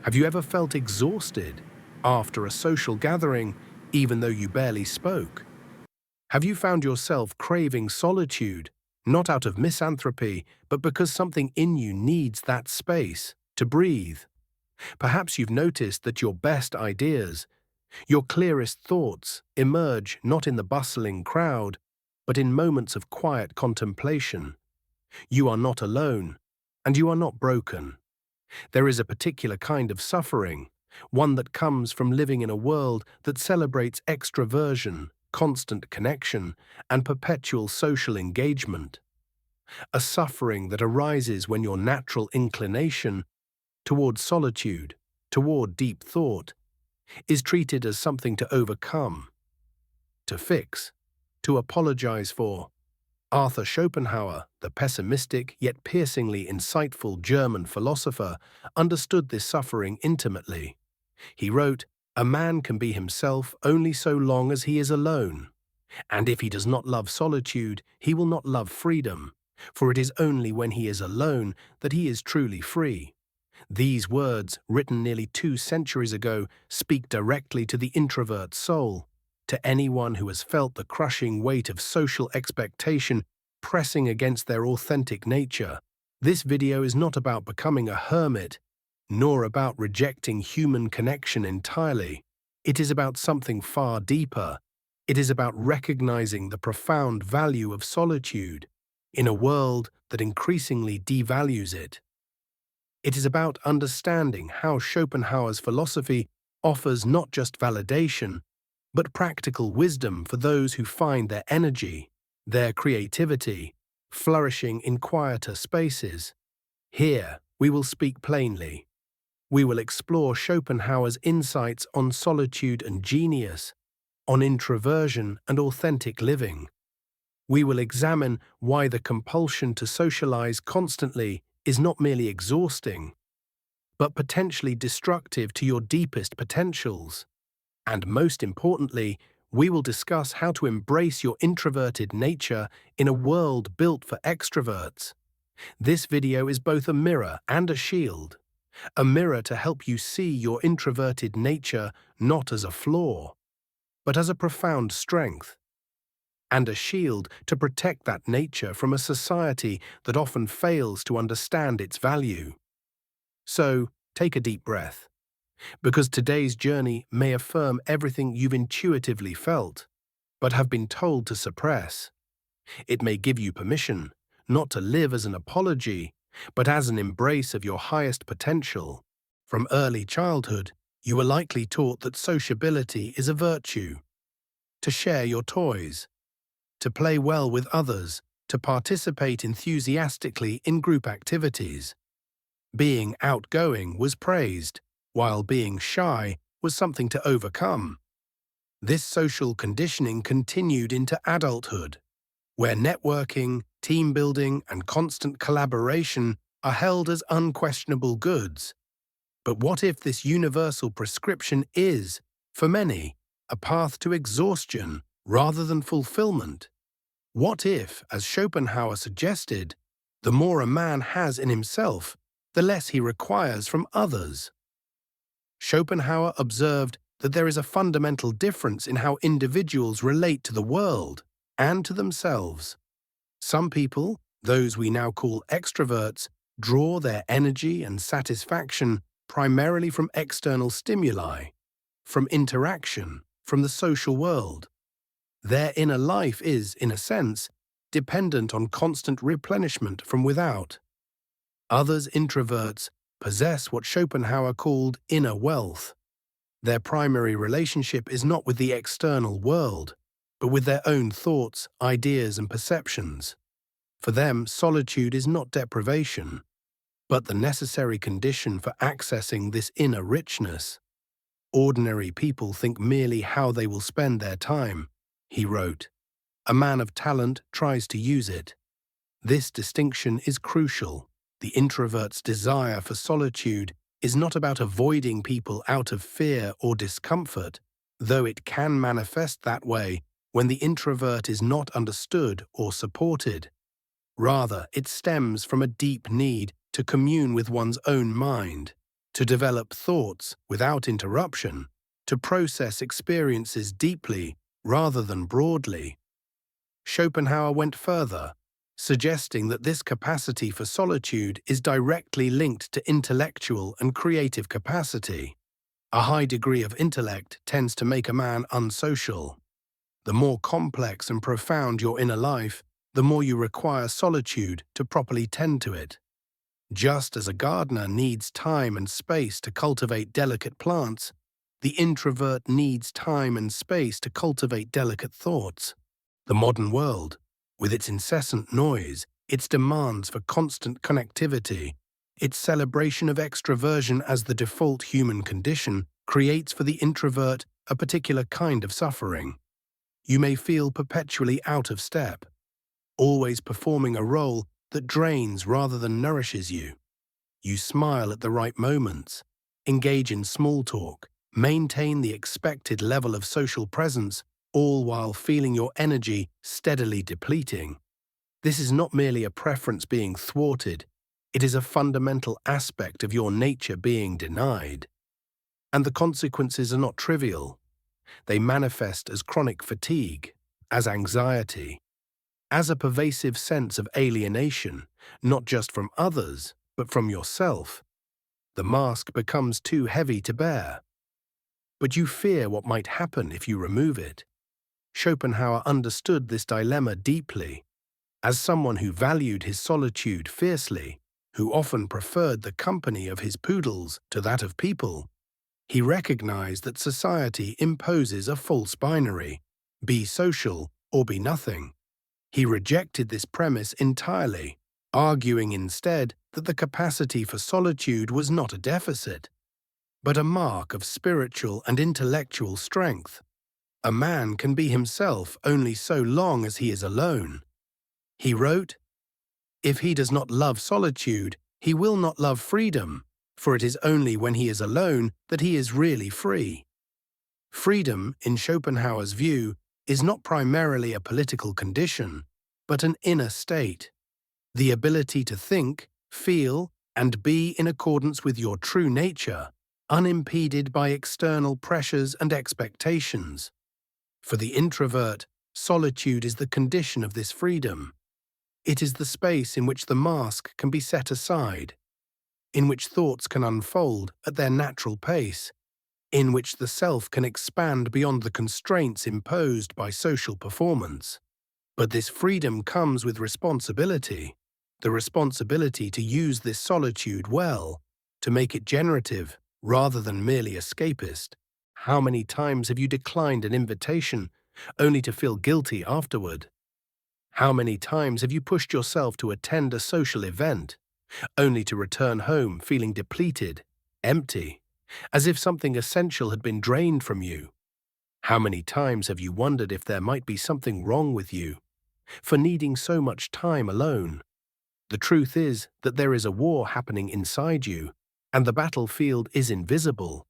Have you ever felt exhausted after a social gathering, even though you barely spoke? Have you found yourself craving solitude, not out of misanthropy, but because something in you needs that space to breathe? Perhaps you've noticed that your best ideas, your clearest thoughts, emerge not in the bustling crowd, but in moments of quiet contemplation. You are not alone, and you are not broken. There is a particular kind of suffering, one that comes from living in a world that celebrates extroversion, constant connection, and perpetual social engagement. A suffering that arises when your natural inclination toward solitude, toward deep thought, is treated as something to overcome, to fix, to apologize for. Arthur Schopenhauer, the pessimistic yet piercingly insightful German philosopher, understood this suffering intimately. He wrote, "A man can be himself only so long as he is alone, and if he does not love solitude, he will not love freedom, for it is only when he is alone that he is truly free." These words, written nearly 2 centuries ago, speak directly to the introvert soul, to anyone who has felt the crushing weight of social expectation pressing against their authentic nature. This video is not about becoming a hermit, nor about rejecting human connection entirely. It is about something far deeper. It is about recognizing the profound value of solitude in a world that increasingly devalues it. It is about understanding how Schopenhauer's philosophy offers not just validation, but practical wisdom for those who find their energy, their creativity, flourishing in quieter spaces. Here, we will speak plainly. We will explore Schopenhauer's insights on solitude and genius, on introversion and authentic living. We will examine why the compulsion to socialize constantly is not merely exhausting, but potentially destructive to your deepest potentials. And most importantly, we will discuss how to embrace your introverted nature in a world built for extroverts. This video is both a mirror and a shield. A mirror to help you see your introverted nature not as a flaw, but as a profound strength. And a shield to protect that nature from a society that often fails to understand its value. So, take a deep breath, because today's journey may affirm everything you've intuitively felt, but have been told to suppress. It may give you permission, not to live as an apology, but as an embrace of your highest potential. From early childhood, you were likely taught that sociability is a virtue. To share your toys, to play well with others, to participate enthusiastically in group activities. Being outgoing was praised, while being shy was something to overcome. This social conditioning continued into adulthood, where networking, team building, and constant collaboration are held as unquestionable goods. But what if this universal prescription is, for many, a path to exhaustion rather than fulfillment? What if, as Schopenhauer suggested, the more a man has in himself, the less he requires from others? Schopenhauer observed that there is a fundamental difference in how individuals relate to the world and to themselves. Some people, those we now call extroverts, draw their energy and satisfaction primarily from external stimuli, from interaction, from the social world. Their inner life is, in a sense, dependent on constant replenishment from without. Others, introverts, possess what Schopenhauer called inner wealth. Their primary relationship is not with the external world, but with their own thoughts, ideas, and perceptions. For them, solitude is not deprivation, but the necessary condition for accessing this inner richness. Ordinary people think merely how they will spend their time, he wrote. A man of talent tries to use it. This distinction is crucial. The introvert's desire for solitude is not about avoiding people out of fear or discomfort, though it can manifest that way when the introvert is not understood or supported. Rather, it stems from a deep need to commune with one's own mind, to develop thoughts without interruption, to process experiences deeply rather than broadly. Schopenhauer went further, suggesting that this capacity for solitude is directly linked to intellectual and creative capacity. A high degree of intellect tends to make a man unsocial. The more complex and profound your inner life, the more you require solitude to properly tend to it. Just as a gardener needs time and space to cultivate delicate plants, the introvert needs time and space to cultivate delicate thoughts. The modern world, with its incessant noise, its demands for constant connectivity, its celebration of extroversion as the default human condition, creates for the introvert a particular kind of suffering. You may feel perpetually out of step, always performing a role that drains rather than nourishes you. You smile at the right moments, engage in small talk, maintain the expected level of social presence, all while feeling your energy steadily depleting. This is not merely a preference being thwarted, it is a fundamental aspect of your nature being denied. And the consequences are not trivial. They manifest as chronic fatigue, as anxiety, as a pervasive sense of alienation, not just from others, but from yourself. The mask becomes too heavy to bear. But you fear what might happen if you remove it. Schopenhauer understood this dilemma deeply. As someone who valued his solitude fiercely, who often preferred the company of his poodles to that of people, he recognized that society imposes a false binary: be social or be nothing. He rejected this premise entirely, arguing instead that the capacity for solitude was not a deficit, but a mark of spiritual and intellectual strength. A man can be himself only so long as he is alone. He wrote, "If he does not love solitude, he will not love freedom, for it is only when he is alone that he is really free." Freedom, in Schopenhauer's view, is not primarily a political condition, but an inner state. The ability to think, feel, and be in accordance with your true nature, unimpeded by external pressures and expectations. For the introvert, solitude is the condition of this freedom. It is the space in which the mask can be set aside, in which thoughts can unfold at their natural pace, in which the self can expand beyond the constraints imposed by social performance. But this freedom comes with responsibility, the responsibility to use this solitude well, to make it generative rather than merely escapist. How many times have you declined an invitation only to feel guilty afterward? How many times have you pushed yourself to attend a social event, only to return home feeling depleted, empty, as if something essential had been drained from you? How many times have you wondered if there might be something wrong with you for needing so much time alone? The truth is that there is a war happening inside you, and the battlefield is invisible.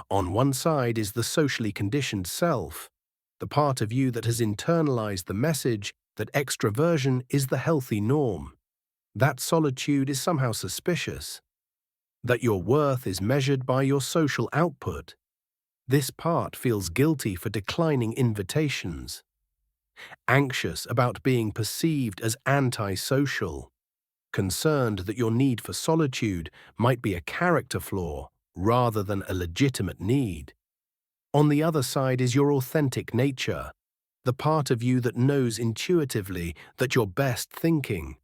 On one side is the socially conditioned self, the part of you that has internalized the message that extroversion is the healthy norm, that solitude is somehow suspicious, that your worth is measured by your social output. This part feels guilty for declining invitations, anxious about being perceived as antisocial, concerned that your need for solitude might be a character flaw rather than a legitimate need. On the other side is your authentic nature, the part of you that knows intuitively that your best thinking,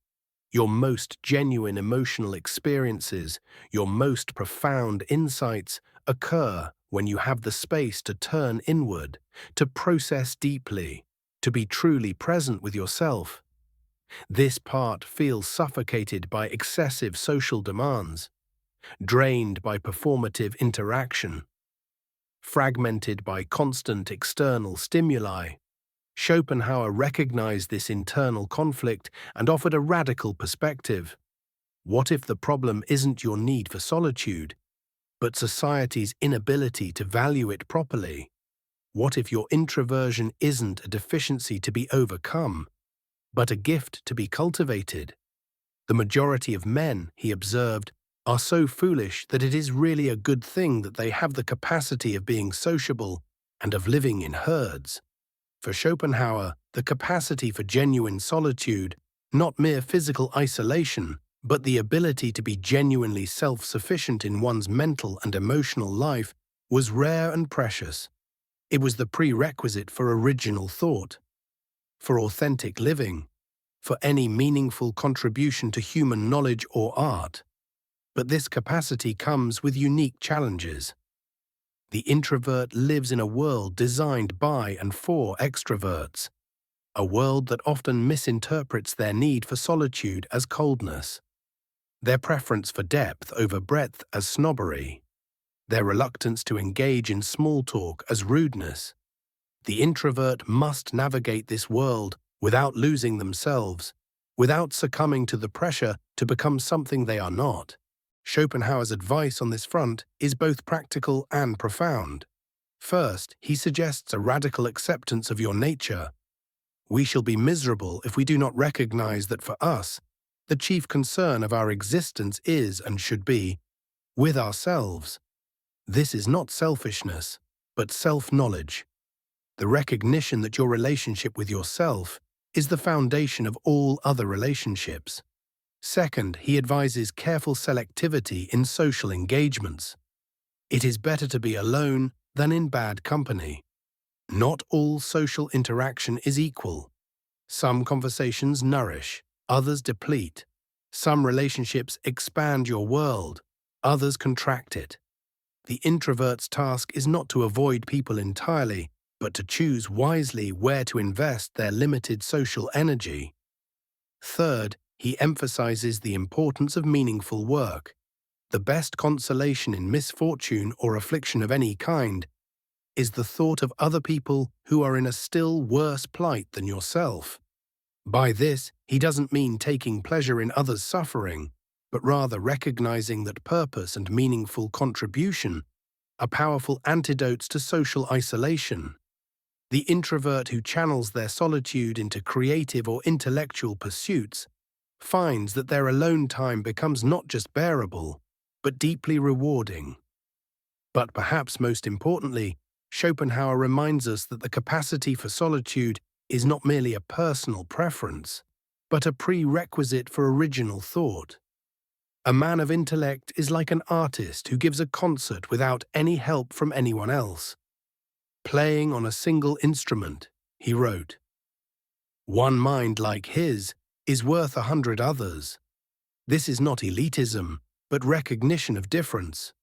your most genuine emotional experiences, your most profound insights occur when you have the space to turn inward, to process deeply, to be truly present with yourself. This part feels suffocated by excessive social demands, drained by performative interaction, fragmented by constant external stimuli. Schopenhauer recognized this internal conflict and offered a radical perspective. What if the problem isn't your need for solitude, but society's inability to value it properly? What if your introversion isn't a deficiency to be overcome, but a gift to be cultivated? The majority of men, he observed, are so foolish that it is really a good thing that they have the capacity of being sociable and of living in herds. For Schopenhauer, the capacity for genuine solitude, not mere physical isolation, but the ability to be genuinely self-sufficient in one's mental and emotional life, was rare and precious. It was the prerequisite for original thought, for authentic living, for any meaningful contribution to human knowledge or art. But this capacity comes with unique challenges. The introvert lives in a world designed by and for extroverts, a world that often misinterprets their need for solitude as coldness, their preference for depth over breadth as snobbery, their reluctance to engage in small talk as rudeness. The introvert must navigate this world without losing themselves, without succumbing to the pressure to become something they are not. Schopenhauer's advice on this front is both practical and profound. First, he suggests a radical acceptance of your nature. We shall be miserable if we do not recognize that for us, the chief concern of our existence is and should be with ourselves. This is not selfishness, but self-knowledge. The recognition that your relationship with yourself is the foundation of all other relationships. Second, he advises careful selectivity in social engagements. It is better to be alone than in bad company. Not all social interaction is equal. Some conversations nourish, others deplete. Some relationships expand your world, others contract it. The introvert's task is not to avoid people entirely, but to choose wisely where to invest their limited social energy. Third, he emphasizes the importance of meaningful work. The best consolation in misfortune or affliction of any kind is the thought of other people who are in a still worse plight than yourself. By this, he doesn't mean taking pleasure in others' suffering, but rather recognizing that purpose and meaningful contribution are powerful antidotes to social isolation. The introvert who channels their solitude into creative or intellectual pursuits finds that their alone time becomes not just bearable, but deeply rewarding. But perhaps most importantly, Schopenhauer reminds us that the capacity for solitude is not merely a personal preference, but a prerequisite for original thought. A man of intellect is like an artist who gives a concert without any help from anyone else. Playing on a single instrument, he wrote, "One mind like his is worth 100 others." This is not elitism, but recognition of difference.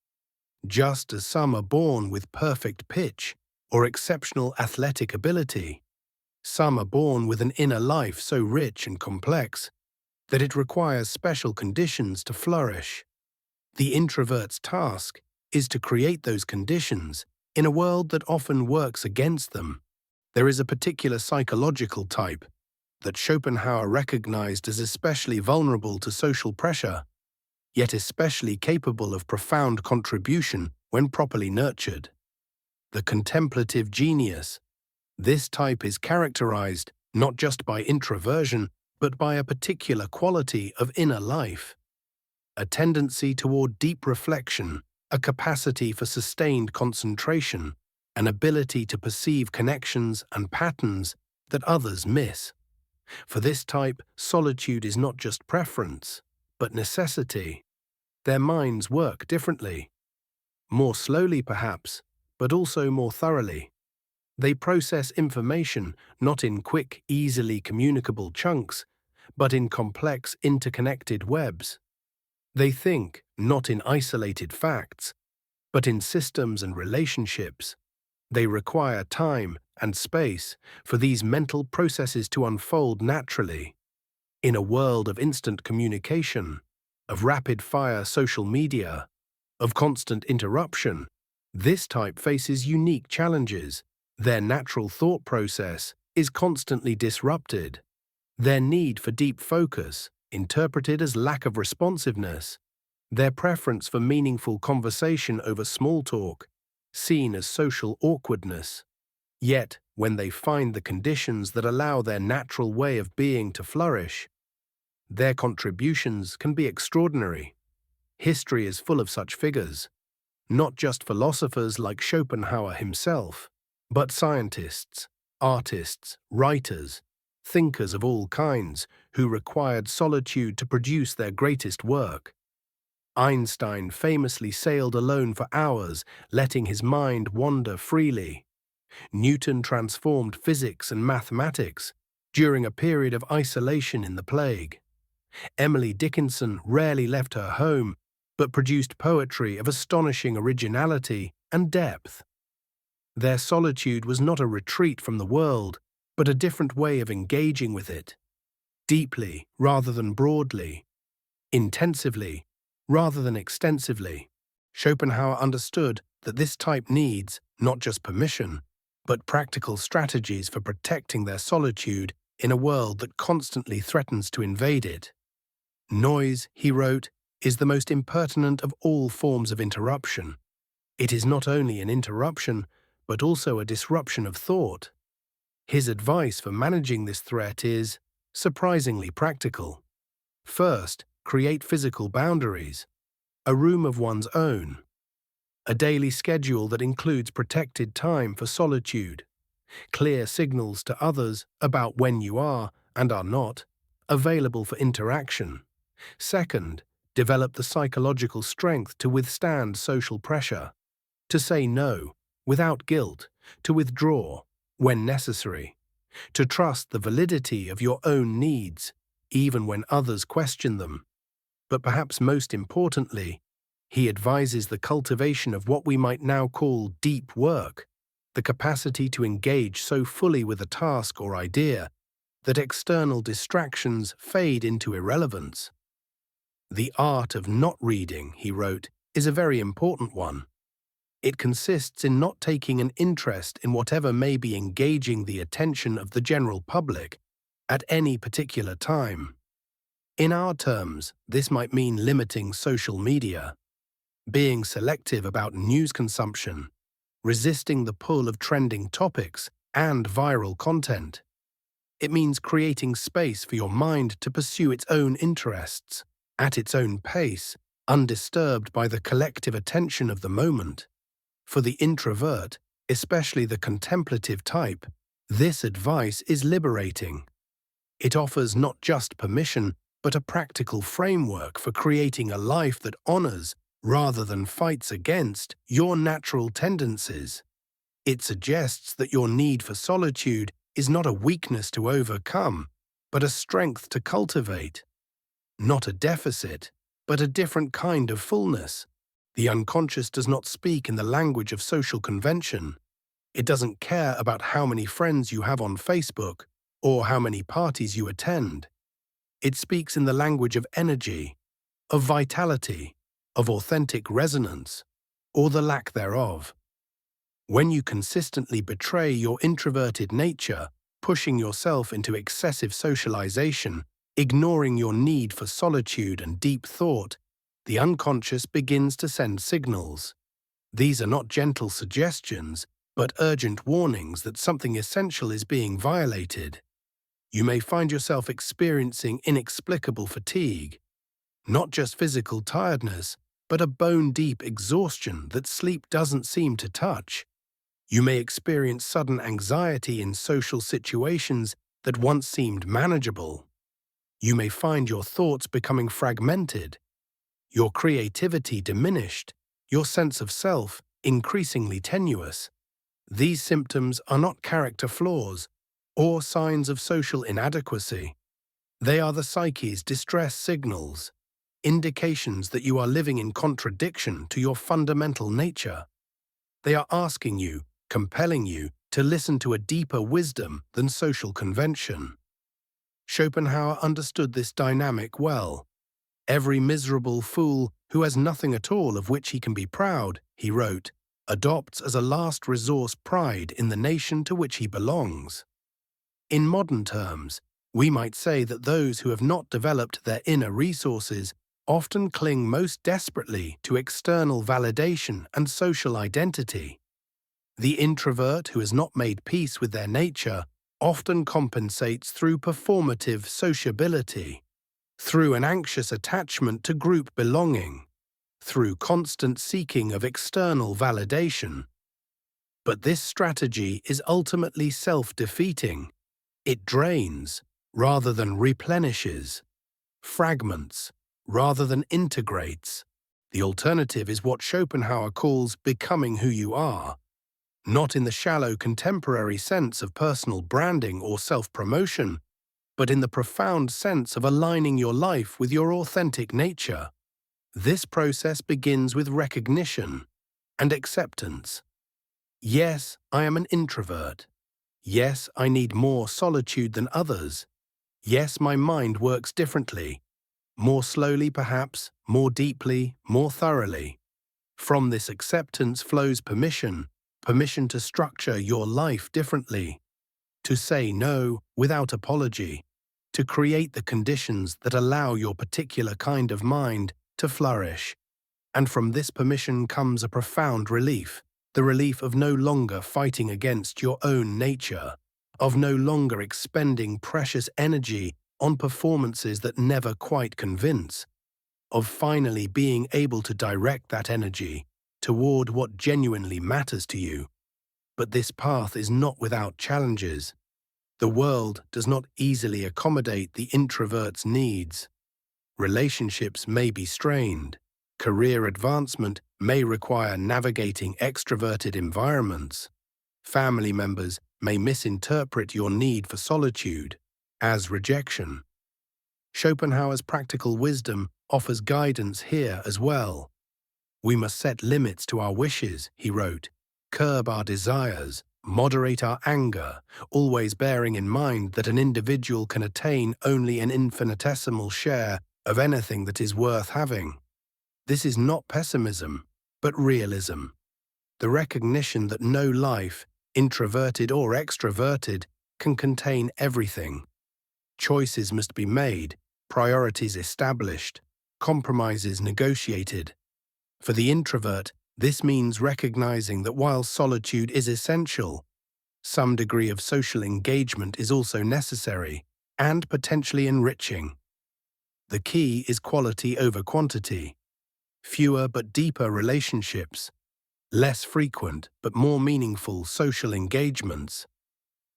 Just as some are born with perfect pitch or exceptional athletic ability, some are born with an inner life so rich and complex that it requires special conditions to flourish. The introvert's task is to create those conditions in a world that often works against them. There is a particular psychological type that Schopenhauer recognized as especially vulnerable to social pressure, yet especially capable of profound contribution when properly nurtured. The contemplative genius. This type is characterized not just by introversion, but by a particular quality of inner life, a tendency toward deep reflection, a capacity for sustained concentration, an ability to perceive connections and patterns that others miss. For this type, solitude is not just preference, but necessity. Their minds work differently. More slowly perhaps, but also more thoroughly. They process information not in quick, easily communicable chunks, but in complex, interconnected webs. They think not in isolated facts, but in systems and relationships. They require time and space for these mental processes to unfold naturally. In a world of instant communication, of rapid-fire social media, of constant interruption, this type faces unique challenges. Their natural thought process is constantly disrupted. Their need for deep focus, interpreted as lack of responsiveness. Their preference for meaningful conversation over small talk, seen as social awkwardness. Yet, when they find the conditions that allow their natural way of being to flourish, their contributions can be extraordinary. History is full of such figures, not just philosophers like Schopenhauer himself, but scientists, artists, writers, thinkers of all kinds who required solitude to produce their greatest work. Einstein famously sailed alone for hours, letting his mind wander freely. Newton transformed physics and mathematics during a period of isolation in the plague. Emily Dickinson rarely left her home, but produced poetry of astonishing originality and depth. Their solitude was not a retreat from the world, but a different way of engaging with it. Deeply rather than broadly. Intensively rather than extensively. Schopenhauer understood that this type needs not just permission, but practical strategies for protecting their solitude in a world that constantly threatens to invade it. Noise, he wrote, is the most impertinent of all forms of interruption. It is not only an interruption, but also a disruption of thought. His advice for managing this threat is surprisingly practical. First, create physical boundaries, a room of one's own, a daily schedule that includes protected time for solitude, clear signals to others about when you are, and are not, available for interaction. Second, develop the psychological strength to withstand social pressure, to say no without guilt, to withdraw when necessary, to trust the validity of your own needs, even when others question them. But perhaps most importantly, he advises the cultivation of what we might now call deep work, the capacity to engage so fully with a task or idea that external distractions fade into irrelevance. The art of not reading, he wrote, is a very important one. It consists in not taking an interest in whatever may be engaging the attention of the general public at any particular time. In our terms, this might mean limiting social media, being selective about news consumption, resisting the pull of trending topics and viral content. It means creating space for your mind to pursue its own interests, at its own pace, undisturbed by the collective attention of the moment. For the introvert, especially the contemplative type, this advice is liberating. It offers not just permission, but a practical framework for creating a life that honors, rather than fights against, your natural tendencies. It suggests that your need for solitude is not a weakness to overcome, but a strength to cultivate. Not a deficit, but a different kind of fullness. The unconscious does not speak in the language of social convention. It doesn't care about how many friends you have on Facebook or how many parties you attend. It speaks in the language of energy, of vitality, of authentic resonance, or the lack thereof. When you consistently betray your introverted nature, pushing yourself into excessive socialization, ignoring your need for solitude and deep thought, the unconscious begins to send signals. These are not gentle suggestions, but urgent warnings that something essential is being violated. You may find yourself experiencing inexplicable fatigue, not just physical tiredness, but a bone-deep exhaustion that sleep doesn't seem to touch. You may experience sudden anxiety in social situations that once seemed manageable. You may find your thoughts becoming fragmented, your creativity diminished, your sense of self increasingly tenuous. These symptoms are not character flaws or signs of social inadequacy. They are the psyche's distress signals, indications that you are living in contradiction to your fundamental nature. They are asking you, compelling you, to listen to a deeper wisdom than social convention. Schopenhauer understood this dynamic well. Every miserable fool who has nothing at all of which he can be proud, he wrote, adopts as a last resource pride in the nation to which he belongs. In modern terms, we might say that those who have not developed their inner resources often cling most desperately to external validation and social identity. The introvert who has not made peace with their nature often compensates through performative sociability, through an anxious attachment to group belonging, through constant seeking of external validation. But this strategy is ultimately self-defeating. It drains rather than replenishes, fragments rather than integrates. The alternative is what Schopenhauer calls becoming who you are, not in the shallow contemporary sense of personal branding or self-promotion, but in the profound sense of aligning your life with your authentic nature. This process begins with recognition and acceptance. Yes, I am an introvert. Yes, I need more solitude than others. Yes, my mind works differently. More slowly, perhaps, more deeply, more thoroughly. From this acceptance flows permission to structure your life differently, to say no without apology, to create the conditions that allow your particular kind of mind to flourish. And from this permission comes a profound relief, the relief of no longer fighting against your own nature, of no longer expending precious energy on performances that never quite convince, of finally being able to direct that energy toward what genuinely matters to you. But this path is not without challenges. The world does not easily accommodate the introvert's needs. Relationships may be strained. Career advancement may require navigating extroverted environments. Family members may misinterpret your need for solitude as rejection. Schopenhauer's practical wisdom offers guidance here as well. We must set limits to our wishes, he wrote, curb our desires, moderate our anger, always bearing in mind that an individual can attain only an infinitesimal share of anything that is worth having. This is not pessimism, but realism. The recognition that no life, introverted or extroverted, can contain everything. Choices must be made, priorities established, compromises negotiated. For the introvert, this means recognizing that while solitude is essential, some degree of social engagement is also necessary and potentially enriching. The key is quality over quantity. Fewer but deeper relationships, less frequent but more meaningful social engagements,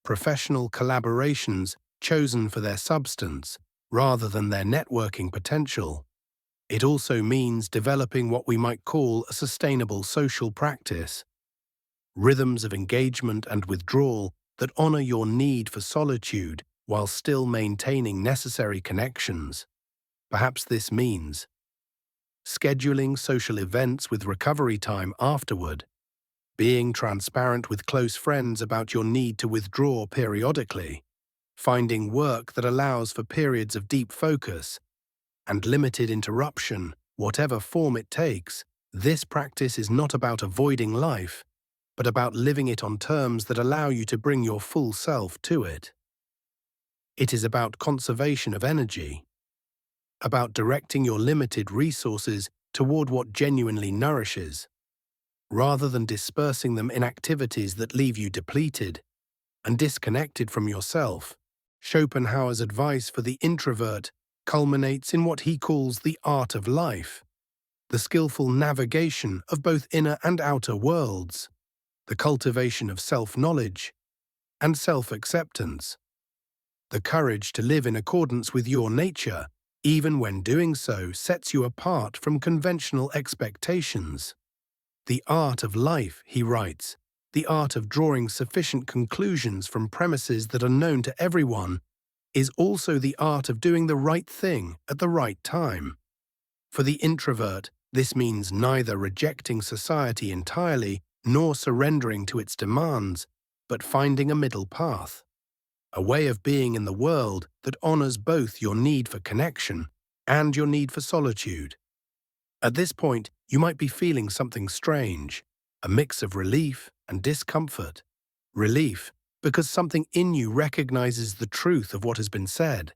professional collaborations chosen for their substance rather than their networking potential. It also means developing what we might call a sustainable social practice, rhythms of engagement and withdrawal that honor your need for solitude while still maintaining necessary connections. Perhaps this means scheduling social events with recovery time afterward, being transparent with close friends about your need to withdraw periodically, finding work that allows for periods of deep focus and limited interruption, whatever form it takes. This practice is not about avoiding life, but about living it on terms that allow you to bring your full self to it. It is about conservation of energy, about directing your limited resources toward what genuinely nourishes, rather than dispersing them in activities that leave you depleted and disconnected from yourself. Schopenhauer's advice for the introvert culminates in what he calls the art of life, the skillful navigation of both inner and outer worlds, the cultivation of self-knowledge and self-acceptance, the courage to live in accordance with your nature, even when doing so sets you apart from conventional expectations. The art of life, he writes, the art of drawing sufficient conclusions from premises that are known to everyone, is also the art of doing the right thing at the right time. For the introvert, this means neither rejecting society entirely nor surrendering to its demands, but finding a middle path, a way of being in the world that honors both your need for connection and your need for solitude. At this point, you might be feeling something strange, a mix of relief and discomfort. Relief, because something in you recognizes the truth of what has been said,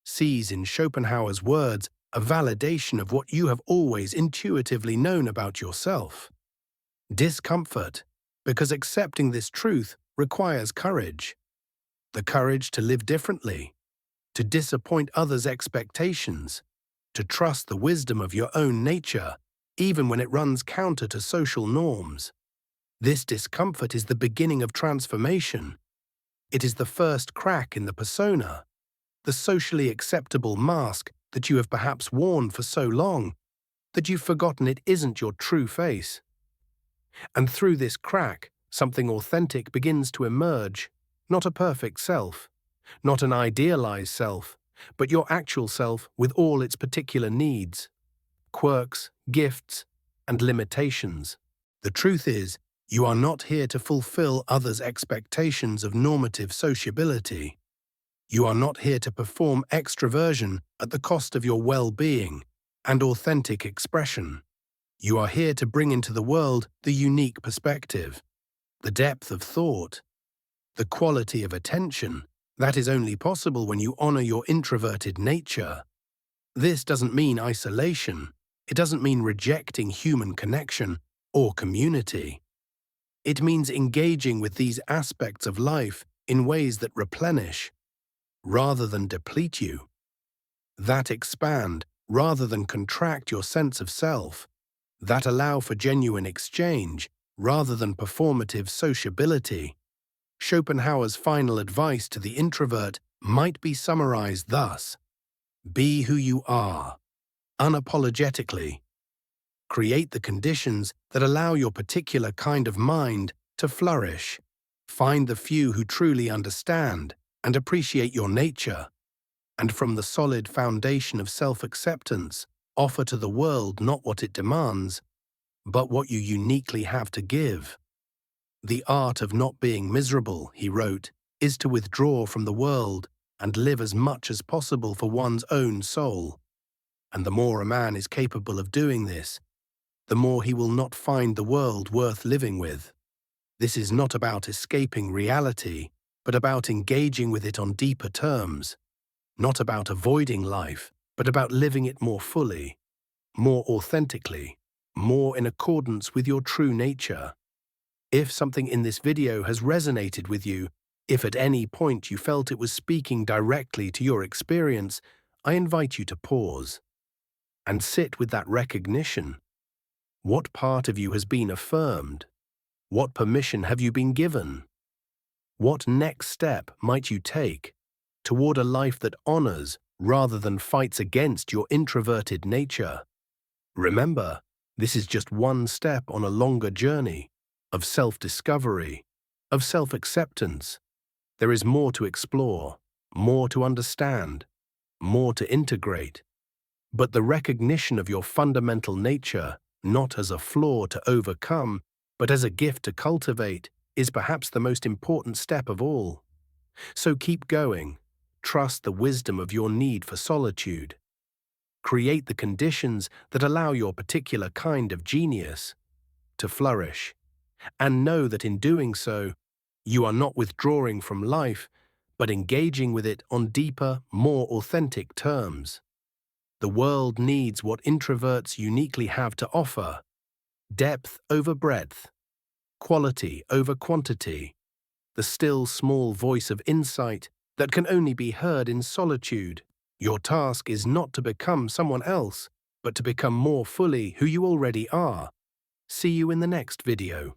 sees in Schopenhauer's words a validation of what you have always intuitively known about yourself. Discomfort, because accepting this truth requires courage. The courage to live differently, to disappoint others' expectations, to trust the wisdom of your own nature, even when it runs counter to social norms. This discomfort is the beginning of transformation. It is the first crack in the persona, the socially acceptable mask that you have perhaps worn for so long that you've forgotten it isn't your true face. And through this crack, something authentic begins to emerge, not a perfect self, not an idealized self, but your actual self with all its particular needs, quirks, gifts, and limitations. The truth is, you are not here to fulfill others' expectations of normative sociability. You are not here to perform extroversion at the cost of your well-being and authentic expression. You are here to bring into the world the unique perspective, the depth of thought, the quality of attention that is only possible when you honor your introverted nature. This doesn't mean isolation. It doesn't mean rejecting human connection or community. It means engaging with these aspects of life in ways that replenish, rather than deplete you, that expand, rather than contract your sense of self, that allow for genuine exchange, rather than performative sociability. Schopenhauer's final advice to the introvert might be summarized thus: be who you are, unapologetically. Create the conditions that allow your particular kind of mind to flourish. Find the few who truly understand and appreciate your nature, and from the solid foundation of self-acceptance, offer to the world not what it demands, but what you uniquely have to give. The art of not being miserable, he wrote, is to withdraw from the world and live as much as possible for one's own soul. And the more a man is capable of doing this, the more he will not find the world worth living with. This is not about escaping reality, but about engaging with it on deeper terms. Not about avoiding life, but about living it more fully, more authentically, more in accordance with your true nature. If something in this video has resonated with you, if at any point you felt it was speaking directly to your experience, I invite you to pause and sit with that recognition. What part of you has been affirmed? What permission have you been given? What next step might you take toward a life that honors rather than fights against your introverted nature? Remember, this is just one step on a longer journey of self-discovery, of self-acceptance. There is more to explore, more to understand, more to integrate. But the recognition of your fundamental nature, not as a flaw to overcome, but as a gift to cultivate, is perhaps the most important step of all. So keep going. Trust the wisdom of your need for solitude. Create the conditions that allow your particular kind of genius to flourish. And know that in doing so, you are not withdrawing from life, but engaging with it on deeper, more authentic terms. The world needs what introverts uniquely have to offer: depth over breadth, quality over quantity, the still small voice of insight that can only be heard in solitude. Your task is not to become someone else, but to become more fully who you already are. See you in the next video.